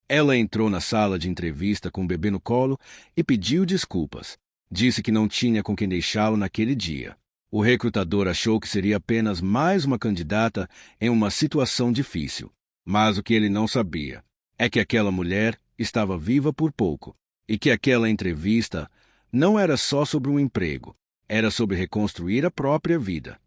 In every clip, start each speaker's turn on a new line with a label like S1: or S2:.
S1: Ela entrou na sala de entrevista com o bebê no colo e pediu desculpas. Disse que não tinha com quem deixá-lo naquele dia. O recrutador achou que seria apenas mais uma candidata em uma situação difícil. Mas o que ele não sabia é que aquela mulher estava viva por pouco e que aquela entrevista não era só sobre um emprego, era sobre reconstruir a própria vida.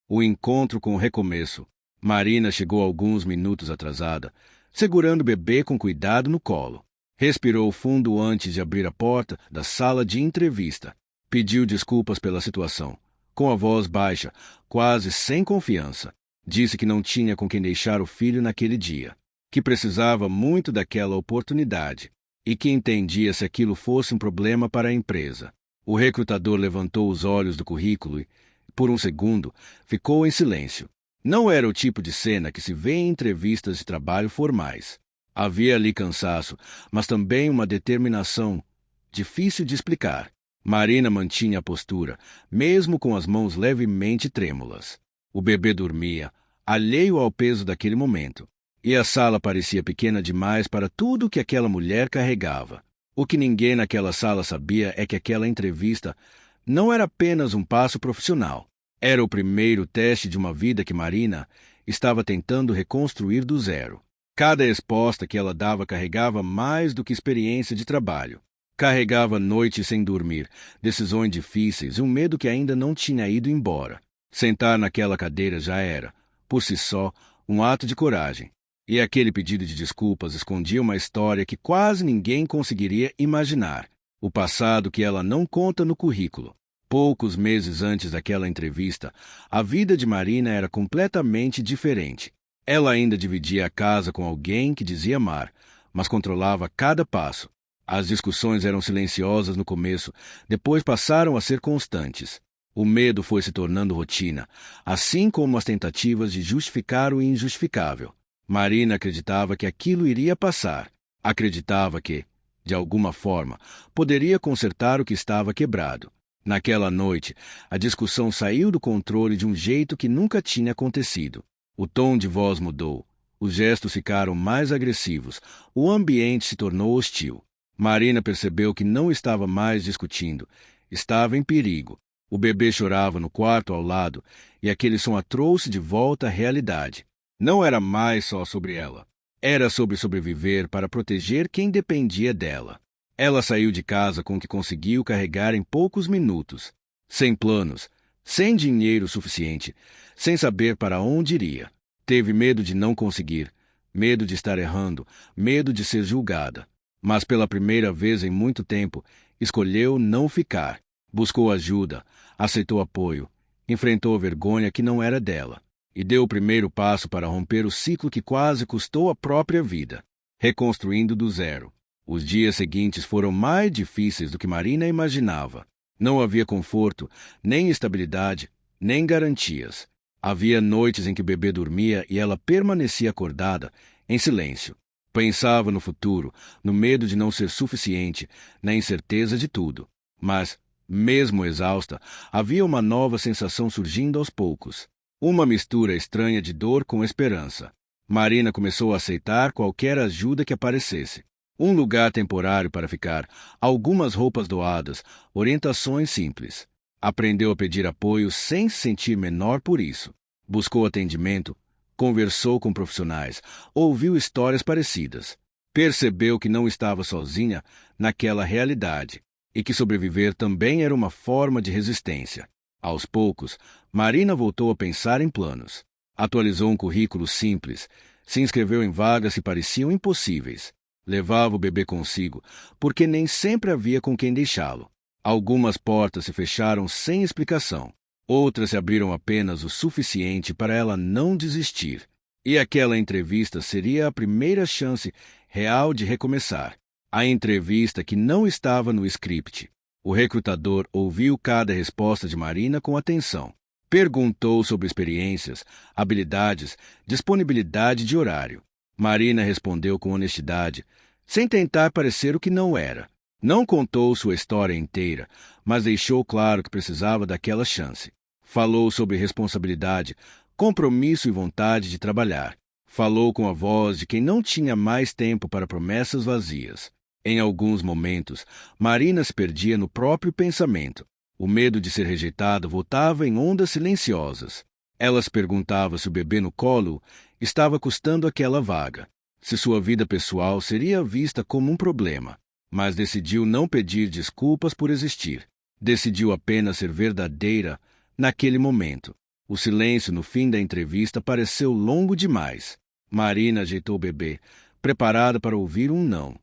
S1: O encontro com o recomeço. Marina chegou alguns minutos atrasada, segurando o bebê com cuidado no colo. Respirou fundo antes de abrir a porta da sala de entrevista. Pediu desculpas pela situação, com a voz baixa, quase sem confiança. Disse que não tinha com quem deixar o filho naquele dia, que precisava muito daquela oportunidade e que entendia se aquilo fosse um problema para a empresa. O recrutador levantou os olhos do currículo e, por um segundo, ficou em silêncio. Não era o tipo de cena que se vê em entrevistas de trabalho formais. Havia ali cansaço, mas também uma determinação difícil de explicar. Marina mantinha a postura, mesmo com as mãos levemente trêmulas. O bebê dormia, alheio ao peso daquele momento, e a sala parecia pequena demais para tudo que aquela mulher carregava. O que ninguém naquela sala sabia é que aquela entrevista não era apenas um passo profissional. Era o primeiro teste de uma vida que Marina estava tentando reconstruir do zero. Cada resposta que ela dava carregava mais do que experiência de trabalho. Carregava noites sem dormir, decisões difíceis e um medo que ainda não tinha ido embora. Sentar naquela cadeira já era, por si só, um ato de coragem. E aquele pedido de desculpas escondia uma história que quase ninguém conseguiria imaginar. O passado que ela não conta no currículo. Poucos meses antes daquela entrevista, a vida de Marina era completamente diferente. Ela ainda dividia a casa com alguém que dizia amar, mas controlava cada passo. As discussões eram silenciosas no começo, depois passaram a ser constantes. O medo foi se tornando rotina, assim como as tentativas de justificar o injustificável. Marina acreditava que aquilo iria passar. Acreditava que, de alguma forma, poderia consertar o que estava quebrado. Naquela noite, a discussão saiu do controle de um jeito que nunca tinha acontecido. O tom de voz mudou, os gestos ficaram mais agressivos, o ambiente se tornou hostil. Marina percebeu que não estava mais discutindo, estava em perigo. O bebê chorava no quarto ao lado e aquele som a trouxe de volta à realidade. Não era mais só sobre ela. Era sobre sobreviver para proteger quem dependia dela. Ela saiu de casa com o que conseguiu carregar em poucos minutos, sem planos, sem dinheiro suficiente, sem saber para onde iria. Teve medo de não conseguir, medo de estar errando, medo de ser julgada. Mas pela primeira vez em muito tempo, escolheu não ficar. Buscou ajuda, aceitou apoio, enfrentou a vergonha que não era dela e deu o primeiro passo para romper o ciclo que quase custou a própria vida, reconstruindo do zero. Os dias seguintes foram mais difíceis do que Marina imaginava. Não havia conforto, nem estabilidade, nem garantias. Havia noites em que o bebê dormia e ela permanecia acordada, em silêncio. Pensava no futuro, no medo de não ser suficiente, na incerteza de tudo. Mas, mesmo exausta, havia uma nova sensação surgindo aos poucos. Uma mistura estranha de dor com esperança. Marina começou a aceitar qualquer ajuda que aparecesse. Um lugar temporário para ficar, algumas roupas doadas, orientações simples. Aprendeu a pedir apoio sem se sentir menor por isso. Buscou atendimento, conversou com profissionais, ouviu histórias parecidas. Percebeu que não estava sozinha naquela realidade e que sobreviver também era uma forma de resistência. Aos poucos, Marina voltou a pensar em planos. Atualizou um currículo simples, se inscreveu em vagas que pareciam impossíveis. Levava o bebê consigo, porque nem sempre havia com quem deixá-lo. Algumas portas se fecharam sem explicação. Outras se abriram apenas o suficiente para ela não desistir. E aquela entrevista seria a primeira chance real de recomeçar. A entrevista que não estava no script. O recrutador ouviu cada resposta de Marina com atenção. Perguntou sobre experiências, habilidades, disponibilidade de horário. Marina respondeu com honestidade, sem tentar parecer o que não era. Não contou sua história inteira, mas deixou claro que precisava daquela chance. Falou sobre responsabilidade, compromisso e vontade de trabalhar. Falou com a voz de quem não tinha mais tempo para promessas vazias. Em alguns momentos, Marina se perdia no próprio pensamento. O medo de ser rejeitada voltava em ondas silenciosas. Ela se perguntava se o bebê no colo estava custando aquela vaga, se sua vida pessoal seria vista como um problema. Mas decidiu não pedir desculpas por existir. Decidiu apenas ser verdadeira naquele momento. O silêncio no fim da entrevista pareceu longo demais. Marina ajeitou o bebê, preparada para ouvir um não.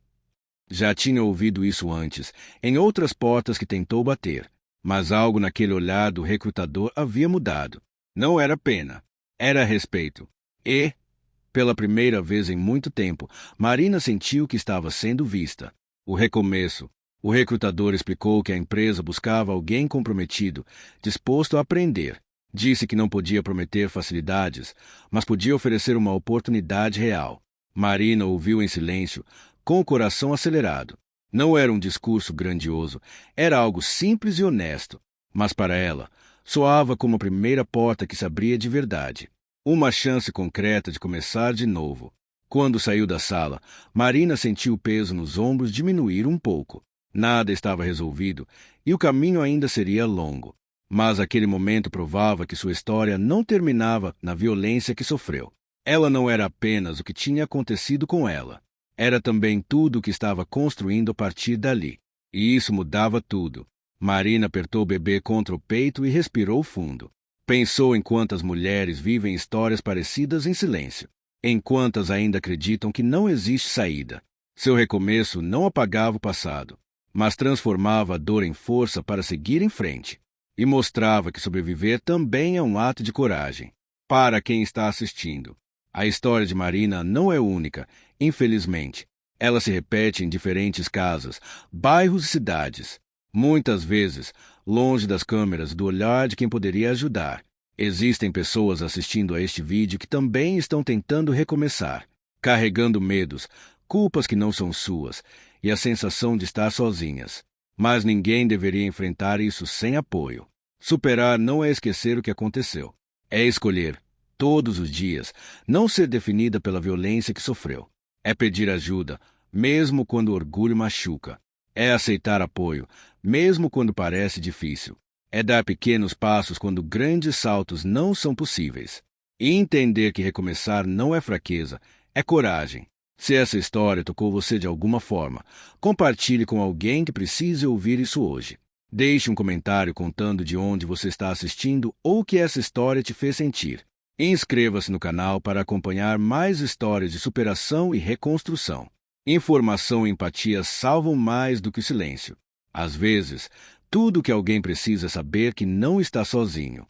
S1: Já tinha ouvido isso antes, em outras portas que tentou bater, mas algo naquele olhar do recrutador havia mudado. Não era pena, era respeito. E, pela primeira vez em muito tempo, Marina sentiu que estava sendo vista. O recomeço. O recrutador explicou que a empresa buscava alguém comprometido, disposto a aprender. Disse que não podia prometer facilidades, mas podia oferecer uma oportunidade real. Marina ouviu em silêncio, com o coração acelerado. Não era um discurso grandioso, era algo simples e honesto, mas para ela, soava como a primeira porta que se abria de verdade. Uma chance concreta de começar de novo. Quando saiu da sala, Marina sentiu o peso nos ombros diminuir um pouco. Nada estava resolvido e o caminho ainda seria longo. Mas aquele momento provava que sua história não terminava na violência que sofreu. Ela não era apenas o que tinha acontecido com ela. Era também tudo o que estava construindo a partir dali. E isso mudava tudo. Marina apertou o bebê contra o peito e respirou fundo. Pensou em quantas mulheres vivem histórias parecidas em silêncio. Em quantas ainda acreditam que não existe saída. Seu recomeço não apagava o passado, mas transformava a dor em força para seguir em frente. E mostrava que sobreviver também é um ato de coragem. Para quem está assistindo, a história de Marina não é única, infelizmente. Ela se repete em diferentes casas, bairros e cidades. Muitas vezes, longe das câmeras, do olhar de quem poderia ajudar. Existem pessoas assistindo a este vídeo que também estão tentando recomeçar, carregando medos, culpas que não são suas e a sensação de estar sozinhas. Mas ninguém deveria enfrentar isso sem apoio. Superar não é esquecer o que aconteceu. É escolher, todos os dias, não ser definida pela violência que sofreu. É pedir ajuda, mesmo quando o orgulho machuca. É aceitar apoio, mesmo quando parece difícil. É dar pequenos passos quando grandes saltos não são possíveis. E entender que recomeçar não é fraqueza, é coragem. Se essa história tocou você de alguma forma, compartilhe com alguém que precise ouvir isso hoje. Deixe um comentário contando de onde você está assistindo ou o que essa história te fez sentir. Inscreva-se no canal para acompanhar mais histórias de superação e reconstrução. Informação e empatia salvam mais do que o silêncio. Às vezes, tudo o que alguém precisa é saber que não está sozinho.